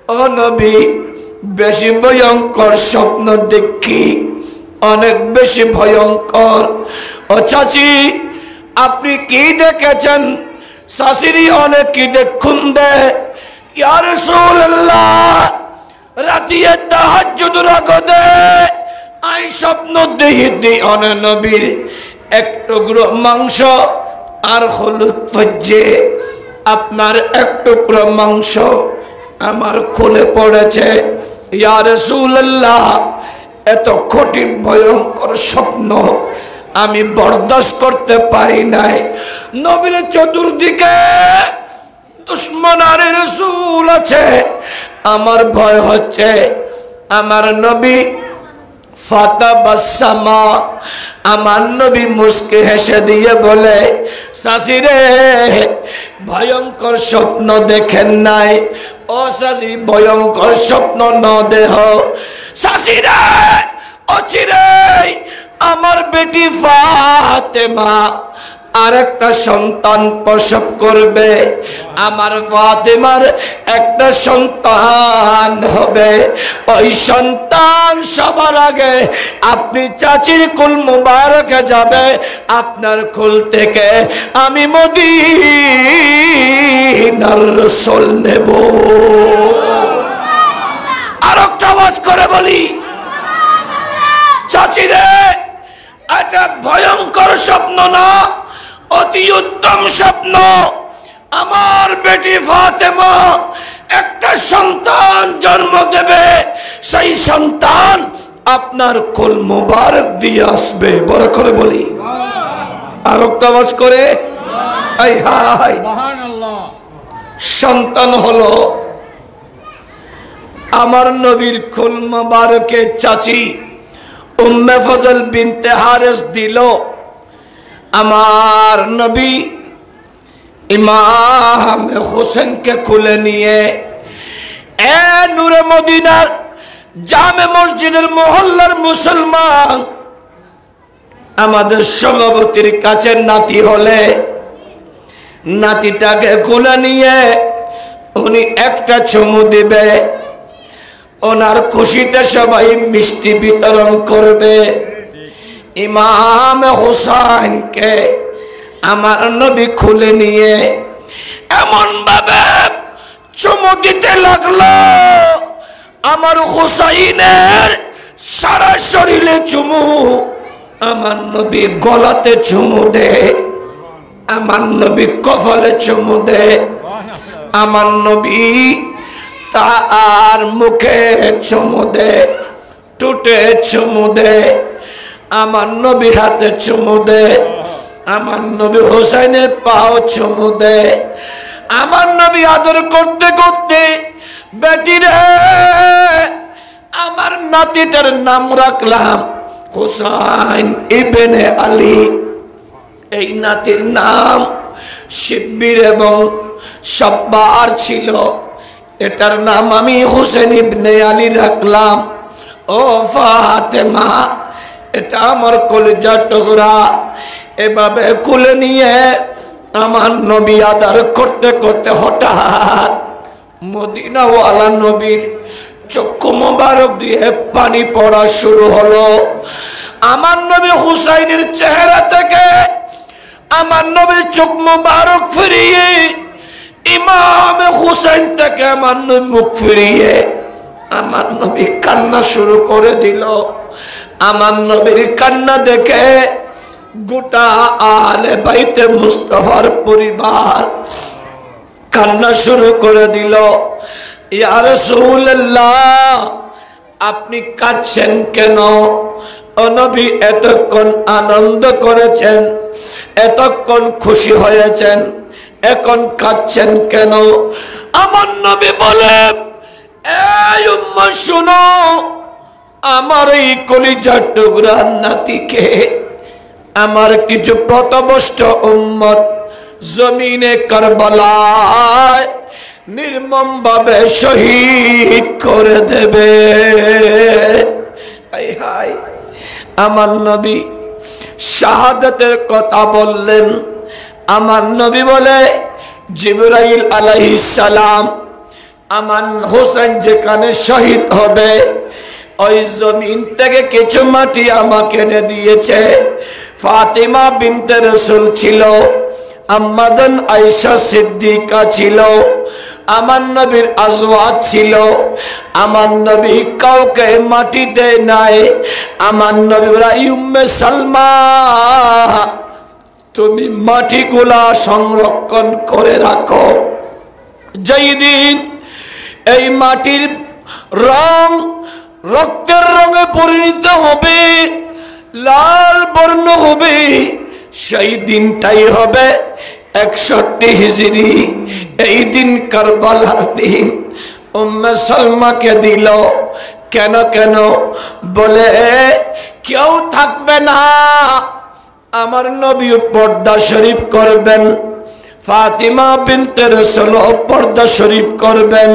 ও নবী বেশি ভয়ঙ্কর স্বপ্ন দেখি অনেক বেশি ভয়ঙ্কর ও চাচি আপনি কি দেখেছেন শাশুড়ি অনেক কি দেখুন দে ইয়া রাসূলুল্লাহ রাতিয়ে তাহাজ্জুদের আগতে আই স্বপ্ন দেখি অনে নবীর এক টুকরো মাংস আর হলুদ ফজ্জে আপনার এক টুকরো মাংস আমার কোলে পড়েছে ইয়া রাসূলুল্লাহ এত কঠিন ভয়ঙ্কর স্বপ্ন আমি বরদাস্ত করতে পারি নাই। নবীর চতুর্দিকে দুশমন আর রাসূল আছে, আমার ভয় হচ্ছে। আমার নবী ফাতাবাসসামা, আমার নবী মুস্কি হেসে দিয়ে বলে, চাচি রে ভয়ঙ্কর স্বপ্ন দেখেন নাই? ও চাচি ভয়ঙ্কর স্বপ্ন ন দেহ। চাচি রে অচিরে আমার বেটি ফাতেমা আরেকটা সন্তান প্রসব করবে, আমার ফাতেমার একটা সন্তান হবে। ওই সন্তান সবার আগে আপনি চাচির কুল মুবারকে যাবে, আপনার কুল থেকে আমি মদিনার রাসূল নেব। আর একটা আওয়াজ করে বলি, চাচি রে এটা ভয়ঙ্কর স্বপ্ন না, অতি উত্তম স্বপ্ন। আমার বেটি ফাতেমা একটা সন্তান জন্ম দেবে, সেই সন্তান আপনার কুল মুবারক দিয়ে আসবে। বড় করে বলি, আর একটা আওয়াজ করে, আই হাই সুবহানাল্লাহ। সন্তান হলো আমার নবীর কুল মুবারকে চাচি উম্মে ফজল বিনতে হারিস দিল। আমার নবী ইমাম হোসেনকে খুলে নিয়ে এ নূরে মদিনার জামে মসজিদের মহল্লার মুসলমান, আমাদের সভাপতির কাছে নাতি হলে নাতিটাকে খুলে নিয়ে উনি একটা চুমু দিবে, ওনার খুশিতে সবাই মিষ্টি বিতরণ করবে। ইমাম হোসেনকে আমার নবী খুলে নিয়ে এমন ভাবে চুমু দিতে লাগলো, আমার হোসাইনের সারা শরীরে চুমু, আমার নবী গলাতে চুমু দে, আমার নবী কপালে চুমু দে, আমার নবী তার মুখে চুমু দে, টুটে চুমু দে, আমার নবী হাতে চুমু দে, আমার নবী হোসেনের পাও চুমু দে। আমার নবী আদর করতে করতে, বেটি রে আমার নাতিটার নাম রাখলাম হুসাইন ইবনে আলী। এই নাতির নাম শিব্বির এবং সাব্বার ছিল, এটার নাম আমি হুসেন ইবনে আলী রাখলাম। ও ফাতেমা এটা আমার কলিজার টুকরা। এভাবে কুলে নিয়ে আমার নবী আদর করতে করতে হঠাৎ মদিনাওয়ালা নবীর চক্ষু মোবারক দিয়ে পানি পড়া শুরু হলো। আমার নবী হুসাইনের চেহারা থেকে আমার নবীর চোখ মোবারক ফিরিয়ে, ইমাম হুসাইন থেকে আমার নবী মুখ ফিরিয়ে আমার নবী কান্না শুরু করে দিল। আমার নবীর কান্না দেখে গোটা আলে বাইতে মুস্তাফার পরিবার কান্না শুরু করে দিল। ইয়া রাসূলুল্লাহ আপনি কাঁদছেন কেন? ও নবী এতক্ষণ আনন্দ করেছেন, এতক্ষণ খুশি হয়েছেন, এখন কাঁদছেন কেন? আমার নবী বলে, এই উম্মত শুনো, আমার এই কলিজার টুকরা নাতিকে আমার কিছু পথভ্রষ্ট উম্মত জমিনে কারবালায় নির্মম ভাবে শহীদ করে দেবে। হায় হায়, আমার নবী শাহাদাতের কথা বললেন। আমার নবী বলে, জিবরাইল আলাইহিস সালাম আমার হোসেন যেখানে শহীদ হবে ওই জমিন থেকে কিছু মাটি আমাকে এনে দিয়েছে। ফাতিমা বিনতে রাসূল ছিল, আম্মাজান আয়েশা সিদ্দিকা ছিল, আমার নবীর আজওয়াজ ছিল। আমার নবী কাউকে মাটি দেয় নাই। আমার নবী উম্মে সালমা তুমি মাটিগুলা সংরক্ষণ করে রাখো। যেই দিন এই মাটির রং রক্তের রঙে পরিণত হবে, লাল বর্ণ হবে। সেই দিনটাই হবে 61 হিজরি। এই দিন কারবালার দিন। উম্মে সালমাকে দিল। কেন কেন বলে কেউ থাকবে না, আমার নবী পর্দা শরীফ করবেন, ফাতিমা বিনতে রাসূল পর্দা শরীফ করবেন,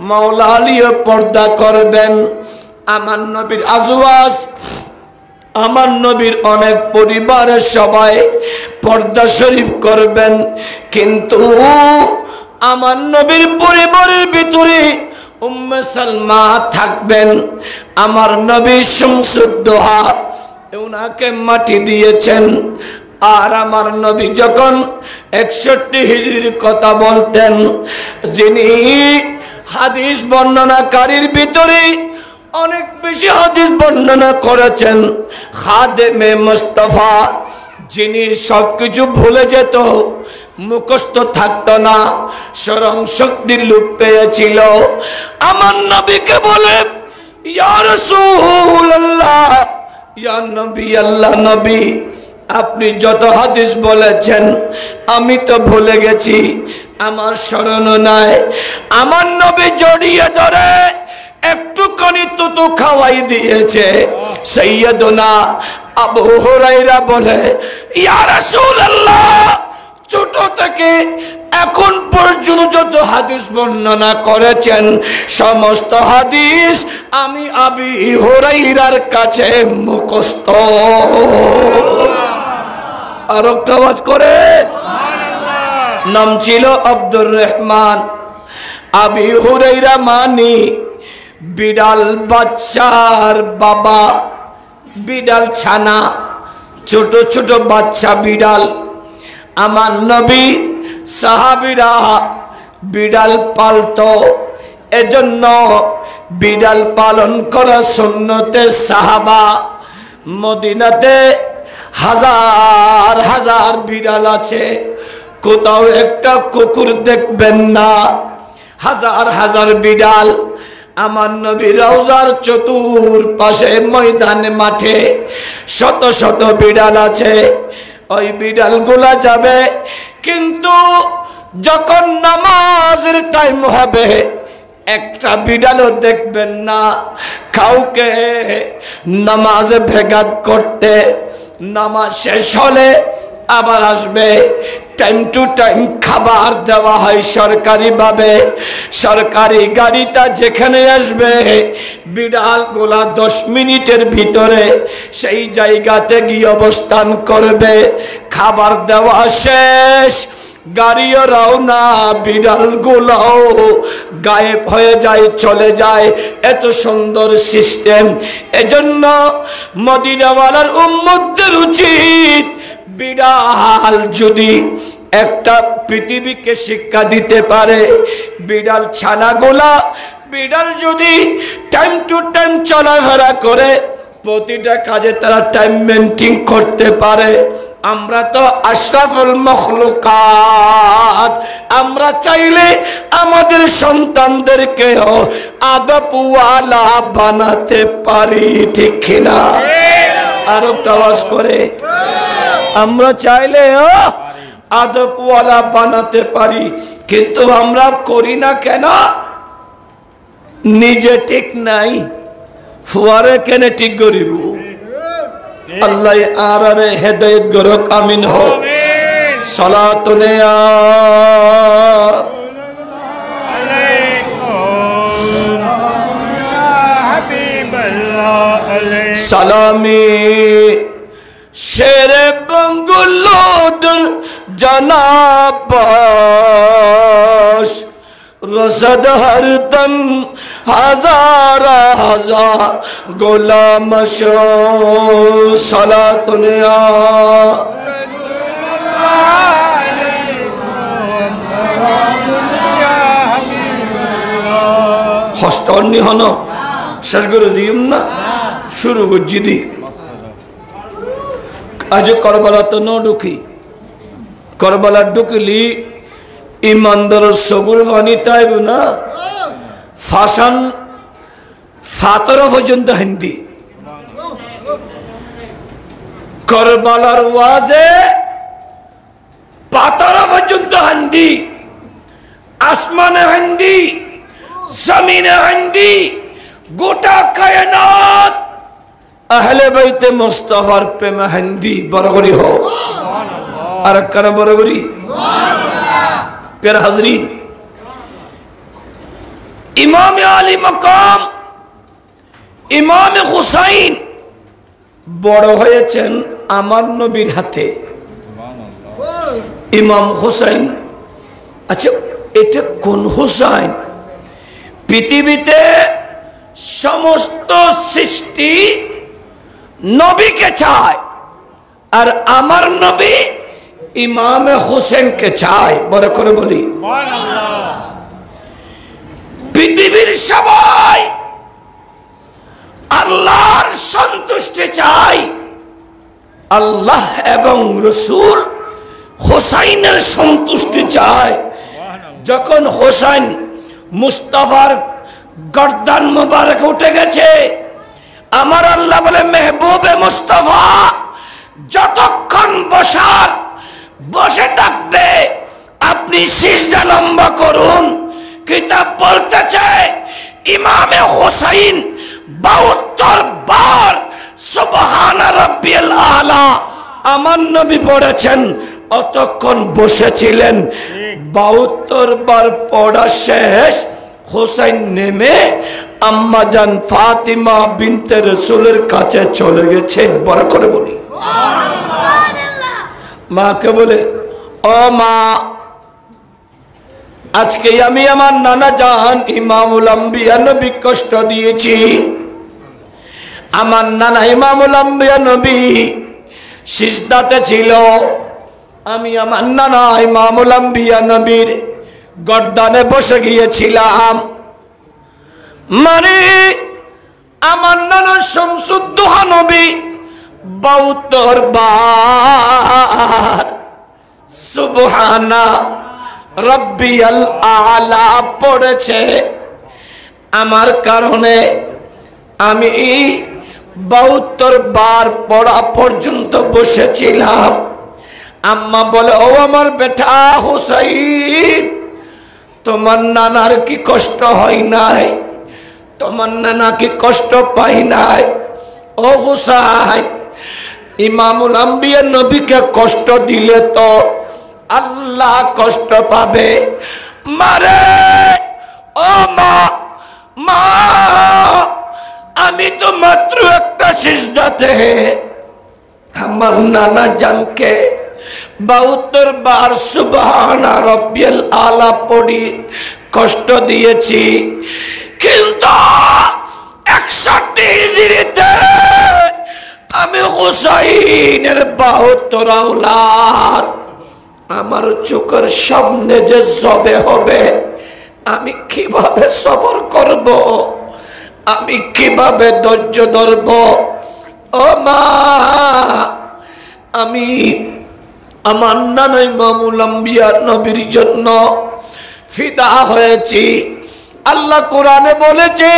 মাওলা আলীও পর্দা করবেন। আমার নবীর আজওয়াজ, আমার নবীর অনেক পরিবারের সবাই পর্দা শরীফ করবেন। কিন্তু আমার নবীর পরিবারের ভিতরে উম্মে সালমা থাকবেন। আমার নবী শামসুদ্দোহা উনাকে মাটি দিয়েছেন। আর আমার নবী যখন 61 হিজরির কথা বলতেন, যিনি হাদিস বর্ণনাকারীর ভিতরে অনেক বেশি হাদিস বর্ণনা করেছেন, খাদেমে মুস্তাফা, যিনি সবকিছু ভুলে যেত, মুখস্থ থাকতো না, স্মরণ শক্তির লোপ পেয়েছিল, আমার নবীকে বলে ইয়া রাসূলুল্লাহ, ইয়া নবী, আল্লাহ নবী, আপনি যত হাদিস বলেছেন আমি তো ভুলে গেছি, আমার স্মরণও নাই। আমার নবী জড়িয়ে ধরে একটুখানি তো খাওয়াই দিয়েছে। সাইয়্যিদুনা আবু হুরায়রা বলে ইয়া রাসূলুল্লাহ, ছোট থেকে এখন পর্যন্ত যত হাদিস বর্ণনা করেছেন সমস্ত হাদিস আমি আবু হুরায়রার কাছে মুখস্থ। আর একটা আওয়াজ করে, নাম ছিল আব্দুর রহমান। আবু হুরায়রা মানি বিড়াল বাচ্চার বাবা, বিড়াল ছানা, ছোট ছোট বাচ্চা বিড়াল। আমার নবী সাহাবীরা বিড়াল পালতো, এজন্য বিড়াল পালন করা সুন্নতে সাহাবা। মদিনাতে হাজার হাজার বিড়াল আছে, কোথাও একটা কুকুর দেখবেন না, হাজার হাজার বিড়াল। আমার নবী রওজার চতুর্পাশে ময়দানে মাঠে শত শত বিড়াল আছে, ওই বিড়ালগুলা যাবে। কিন্তু যখন নামাজের টাইম হবে একটা বিড়ালও দেখবেন না কাউকে নামাজে ভেগাত করতে। নামাজ শেষ হলে আবার আসবে, টাইম টু টাইম খাবার দেওয়া হয় সরকারিভাবে। সরকারি গাড়িটা যেখানে আসবে বিড়ালগুলা 10 মিনিটের ভিতরে সেই জায়গাতে গিয়ে অবস্থান করবে। খাবার দেওয়া শেষ, গাড়িও রওনা, বিড়ালগুলোও গায়েব হয়ে যায়, চলে যায়। এত সুন্দর সিস্টেম। এজন্য মদিনাওয়ালার উম্মতদের উচিত বিড়াল যদি একটা পৃথিবীকে শিক্ষা দিতে পারে, বিড়াল ছানাগুলা, বিড়াল যদি টাইম টু টাইম চলাফেরা করে, প্রতিটা কাজে তারা টাইম মেনটেন করতে পারে। আমরা তো আশরাফুল মখলুকাত, আমরা চাইলে আমাদের সন্তানদেরকেও আদবওয়ালা বানাতে পারি, ঠিক কিনা? আর একটা আওয়াজ করে, আমরা চাইলেও আদবওয়ালা বানাতে পারি, কিন্তু আমরা করি না কেন? নিজে ঠিক নাই, ফুয়ারে কেন ঠিক করিব? আল্লাহ আর হেদায়েত করুক, আমিন হো। সালাতুনে সালামি শেরে বঙ্গলোদর জনাবাস রসদ হরদম হাজার হাজার গোলাম সালাতুনিয়া হস্তান্নি হন শেষ করে দিম না, শুরু করছি দি। আজ করবালা তো ন ঢুকি, করবালা ঢুকিলি ইমানদার সবুর পানি তাইব না। ফাতরা পর্যন্ত হিন্দি। করবালার ওয়াজে পাতারা পর্যন্ত হিন্দি, আসমানে হিন্দি, জমিনে হিন্দি, গোটা কায়নাত আহলে বাইতে মুস্তাফার প্রেমে হিন্দি। বড় করি হো আর কারা বড় করি প্যারা হাজরিন। ইমাম আলী মাকাম ইমাম হুসাইন বড় হয়েছেন আমার নবীর হাতে। ইমাম হুসাইন, আচ্ছা এটা কোন হুসাইন? পৃথিবীতে সমস্ত সৃষ্টি নবীকে চায়, আর আমার নবী ইমাম হোসেনকে চায়। বড় করে বলি পৃথিবীর সবাই আল্লাহর সন্তুষ্টি চায়, আল্লাহ এবং রসূল হোসাইনের সন্তুষ্টি চায়। যখন হোসাইন মুস্তাফার গর্দান মুবারক উঠে গেছে, আমার আল্লাহ বলে মেহবুবে মুস্তাফা যতক্ষণ বসে থাকবে আপনি সিজদা লম্বা করুন। কিতাব বলতেছে ইমামে হোসাইন 72 বার সুবহানা রাব্বিয়াল আলা আমার নবী পড়েছেন, অতক্ষণ বসেছিলেন। 72 বার পড়া শেষ, হোসাইন নেমে আম্মা জান ফাতিমা বিনতে রাসূলের কাছে চলে গেছে। বড় করে বলি মাকে বলে, ও মা, আজকে আমি আমার নানা জান ইমামুল আম্বিয়া নবী কষ্ট দিয়েছি। আমার নানা ইমামুল আম্বিয়া নবী সিজদাতে ছিল, আমি আমার নানা ইমামুল আম্বিয়া নবীর গর্দানে বসে গিয়েছিলাম। মানে আমার নানা শামসুদ্দোহা নবী 72 বার সুবহানা রাব্বিয়াল আলা পড়েছে। আমার কারণে আমি 72 বার পড়া পর্যন্ত বসেছিলাম। আম্মা বলে, ও আমার বেটা হুসাইন, তোমার নানার কি কষ্ট হয় নাই? তোমার নানা কি কষ্ট পাই নাই? ও হুসাইন, ইমামুল আম্বিয়া নবীকে কষ্ট দিলে তো আল্লাহ কষ্ট পাবে। মারে ও মা, মা আমি তো মাত্র একটা সিজদাতে আমার নানা জানকে 72 বার সুবহানা রাব্বিয়াল আলা পড়ি কষ্ট দিয়েছি, কিন্তু 61 হিজরিতে আমি হুসাইনের 72 আওলাদ আমার চোখের সামনে যে জবে হবে, আমি কিভাবে সবর করব? আমি কিভাবে ধৈর্য ধরব? ও মা, আমি আমার নানা ইমামুল আম্বিয়া নবীর জন্য ফিদা হয়েছি। আল্লাহ কোরআনে বলেছে,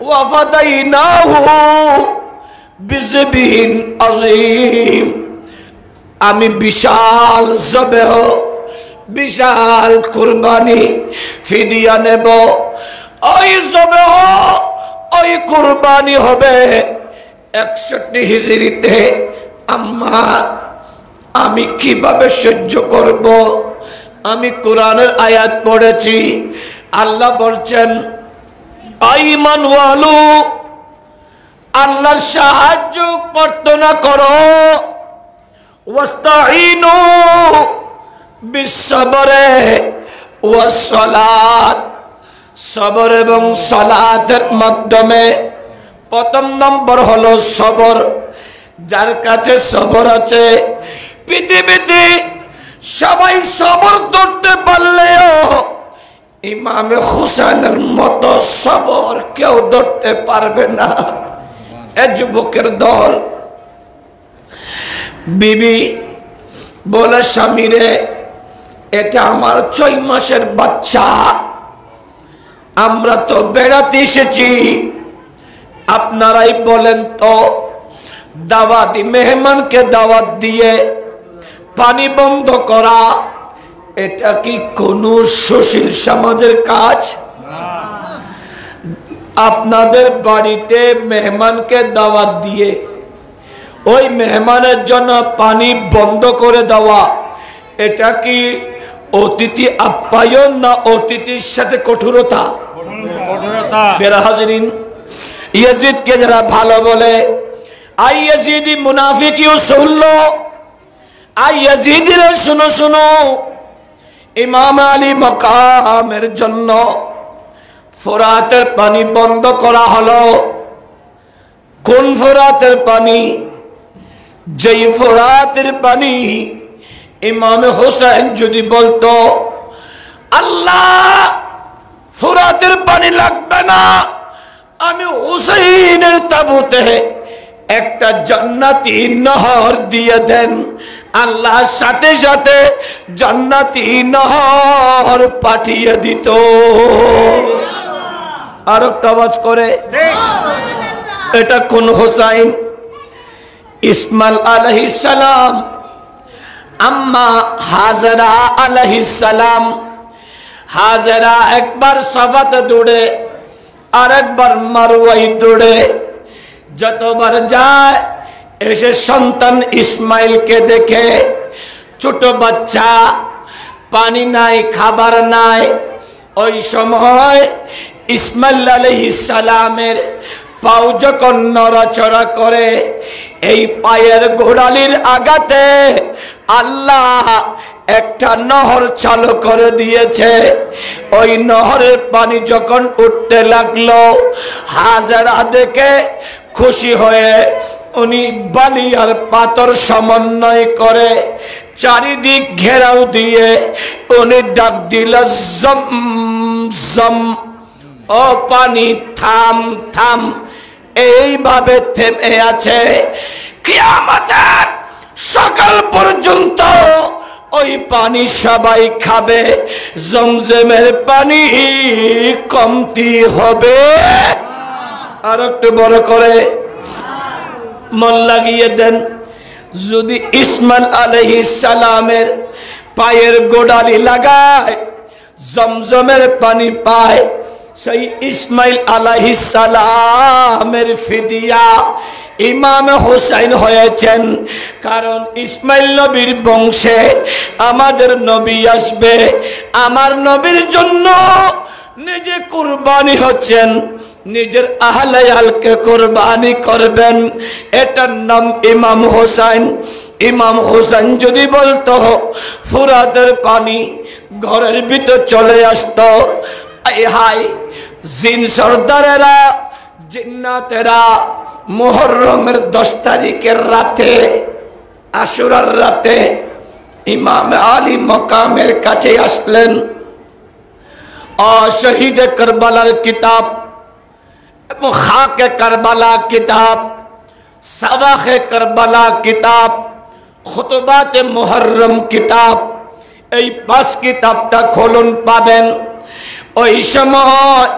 ওয়াফাদাইনাহু বিযবিহিন আযীম, আমি বিশাল জবেহ, বিশাল কুরবানি ফিদিয়া নেব। ওই জবেহ, ওই কুরবানি হবে 61 হিজরিতে। আম্মা আমি কিভাবে সহ্য করব? আমি কোরআনের আয়াত পড়েছি, আল্লাহ বলছেন, আইমান ওয়ালু, আল্লাহর সাহায্য প্রার্থনা করো, ওয়াস্তাইনু বিসসবরে ওয়াসসালাত, সবর এবং সালাতের মাধ্যমে। প্রথম নম্বর হলো সবর। যার কাছে সবর আছে, পৃথিবীতে সবাই সবর ধরতে পারলেও ইমামে হুসাইনের মতো সবর কেউ ধরতে পারবে না। এ যুবকের দল, বিবি বলে স্বামীরে, এটা আমার 6 মাসের বাচ্চা, আমরা তো বেড়াতে এসেছি, আপনারাই বলেন তো, দাওয়াতি মেহমানকে দাওয়াত দিয়ে পানি বন্ধ করা এটা কি কোনো সুশীল সমাজের কাজ? আপনাদের বাড়িতে মেহমানকে দাওয়াত দিয়ে ওই মেহমানের জন্য পানি বন্ধ করে দেওয়া, এটা কি অতিথি আপ্যায়ন না অতিথির সাথে কঠোরতা? বেরা হাজরিন, ইয়াজিদকে যারা ভালো বলে আই ইয়াজিদি মুনাফিকিও শুনলো, আই ইয়াজিদিরা শুনো শুনো, ইমাম আলী মাকামের জন্য ফোরাতের পানি বন্ধ করা হলো। কোন ফোরাতের পানি? যেই ফোরাতের পানি ইমাম হোসেন যদি বলতো আল্লাহ ফোরাতের পানি লাগবে না, আমি হুসাইনের তাবুতে একটা জান্নাতি নহর দিয়ে দেন, আল্লাহ সাথে সাথে জান্নাতি নহর পাঠিয়ে দিত। আর একটা আওয়াজ করে, এটা কোন হোসাইন? ইসমাইল আলাইহিস সালাম, আম্মা হাজরা আলাইহিস সালাম। হাজরা একবার সাফাতে দৌড়ে, আর একবার মারওয়াই দৌড়ে, যতবার যায় এসে সন্তান ইসমাইলকে দেখে, ছোট বাচ্চা, পানি নাই, খাবার নাই। ওই সময় ইসমাইল আলাইহিস সালামের পাও যখন নড়াচড়া করে, এই পায়ের গোড়ালির আঘাতে আল্লাহ একটা নহর চালু করে দিয়েছে। ওই নহরের পানি যখন উঠতে লাগলো, হাজেরা দেখে খুশি হয়ে উনি বালি আর পাথর সমন্বয় করে চারিদিক ঘেরাও দিয়ে উনি ডাক দিল, জমজম, ও পানি থাম থাম। এইভাবে থেমে আছে কিয়ামতের সকাল পর্যন্ত। ওই পানি সবাই খাবে, জমজমের পানি কমতি হবে। আর একটু বড় করে মন লাগিয়ে দেন, যদি ইসমাইল আলাইহিস সালামের পায়ের গোড়ালি লাগায় জমজমের পানি পায়, সেই ইসমাইল আলাইহিস সালামের ফিদিয়া ইমাম হোসেন হয়েছেন। কারণ ইসমাইল নবীর বংশে আমাদের নবী আসবে, আমার নবীর জন্য নিজে কুরবানি হচ্ছেন, নিজের আহলে আলকে কুরবানি করবেন। এটার নাম ইমাম হোসেন। ইমাম হোসেন যদি বলতো ফুরাতের পানি ঘরের ভিতর চলে আসতো, হাই জিন সর্দারেরা, জিন্নাতেরা মুহররমের 10 তারিখের রাতে, আশুরার রাতে ইমাম আলী মকামের কাছে আসলেন। শহীদ কারবালার কিতাব এবং খাকে কারবালা কিতাব, সাওয়াখে কারবালা কিতাব, খুতবাতে মুহররম কিতাব, এই 5 কিতাবটা খোলন পাবেন। ওই সময়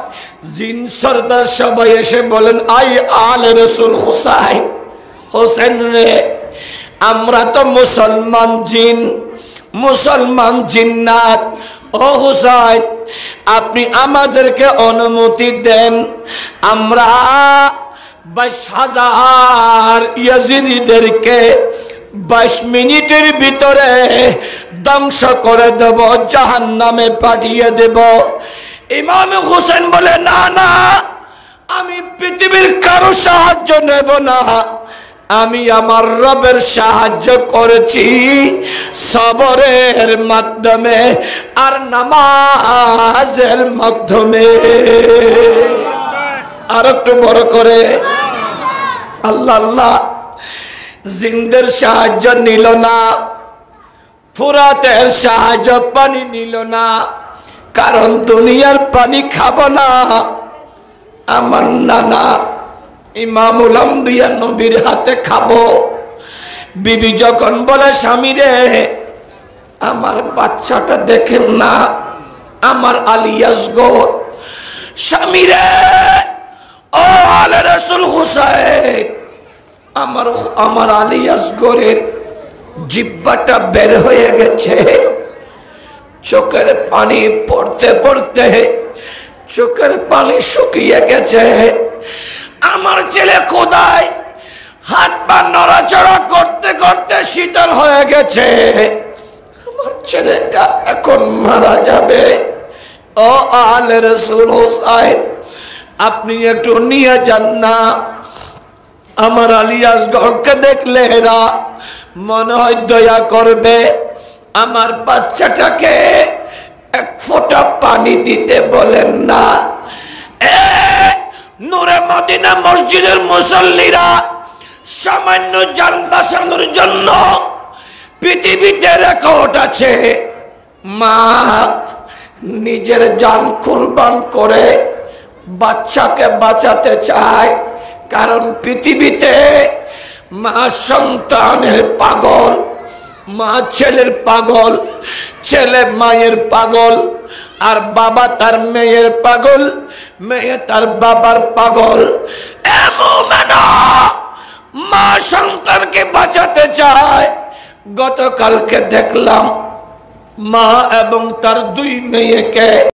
জিন সর্দার সবাই এসে বলেন, আই আলে রসুল হুসাইন, হোসেন রে, আমরা তো মুসলমান জিন, মুসলমান জিন্নাত, ও হুসাইন আপনি আমাদেরকে অনুমতি দেন, আমরা 22,000 ইয়াজিদিদেরকে 22 মিনিটের ভিতরে ধ্বংস করে দেব, জাহান্নামে পাঠিয়ে দেব। ইমাম হোসেন বলে, না না, আমি পৃথিবীর কারো সাহায্য নেব না, আমি আমার রবের সাহায্য করেছি সবরের মাধ্যমে আর নামাজের মাধ্যমে। আর একটু বড় করে আল্লাহ আল্লাহ। জিনদের সাহায্য নিল না, ফুরাতের সাহায্য পানি নিল না, কারণ দুনিয়ার পানি খাবো না। আমার নানা ইমামুল আম্বিয়া নবীর হাতে খাবো। বিবি যখন বলে, স্বামী রে আমার বাচ্চাটা দেখেন না, আমার আলিয়াস গো, স্বামী রে ও আলে রাসূল হুসাইন, আমার আলী আসগরের জিহ্বাটা বের হয়ে গেছে, চোখের পানি পড়তে পড়তে চোখের পানি শুকিয়ে গেছে। আমার ছেলে খোদায় হাত পা নড়াচড়া করতে করতে শীতল হয়ে গেছে। আমার ছেলেটা এখন মারা যাবে। ও আলে রাসূল হুসাইন, আপনি একটু নিয়ে যান না। আমার আলী আসগরকে দেখলে এরা মনে হয় দয়া করবে। আমার বাচ্চাটাকে এক ফোঁটা পানি দিতে বলেন না। নূরে মদিনা মসজিদের মুসল্লিরা সামান্য জান বাঁচানোর জন্য পৃথিবীতে রেকর্ড আছে। মা নিজের জান কুরবান করে বাচ্চাকে বাঁচাতে চায়, কারণ পৃথিবীতে মা সন্তানের পাগল, মা ছেলের পাগল, ছেলে মায়ের পাগল, আর বাবা তার মেয়ের পাগল, মেয়ে তার বাবার পাগল। এমন মা সন্তানকে বাঁচাতে চায়। গতকালকে দেখলাম মা এবং তার দুই মেয়েকে